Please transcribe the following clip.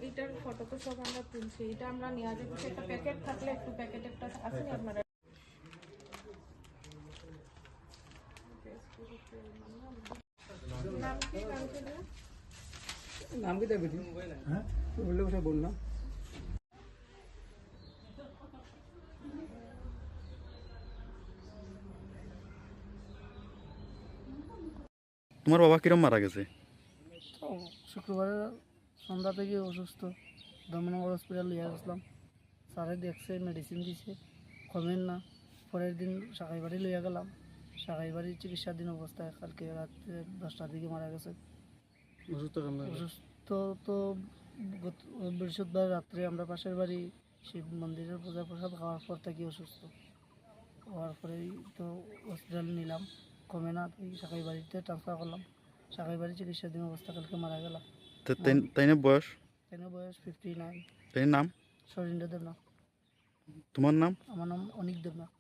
এটার ফটো তো সব আমরা তুলছি, এটা আমরা নিয়ে যাবো। একটা প্যাকেট থাকলে একটু প্যাকেট একটা আছে আপনারা। নাম কি नाम की बेटी हाँ बोले उसे बोलना তোমার বাবা কিরম মারা গেছে? তো শুক্রবার সন্ধ্যা থেকে অসুস্থ, ধর্মনগর হসপিটাল নিয়ে আসলাম। স্যারে দেখছে, মেডিসিন দিছে, কমেন না। পরের দিন সাকাইবাড়ি লইয়া গেলাম। সাকাইবাড়ি চিকিৎসাধীন অবস্থায় কালকে রাত্রে 10টার দিকে মারা গেছে। অসুস্থ তো বৃহস্পতিবার রাত্রে আমরা পাশের বাড়ি শিব মন্দিরের পূজা প্রসাদ খাওয়ার পর থেকে অসুস্থ হওয়ার পরেই তো হসপিটাল নিলাম, কমে না, সাকাই বাড়িতে ট্রান্সফার করলাম। সাকাই বাড়ি চিকিৎসাধীন অবস্থা কালকে মারা গেলাম। তাই না বয়স? তাই বয়স 59। তাই নাম? সরিন্দ্র দেবনাথ। তোমার নাম? আমার নাম অনিক দেবনাথ।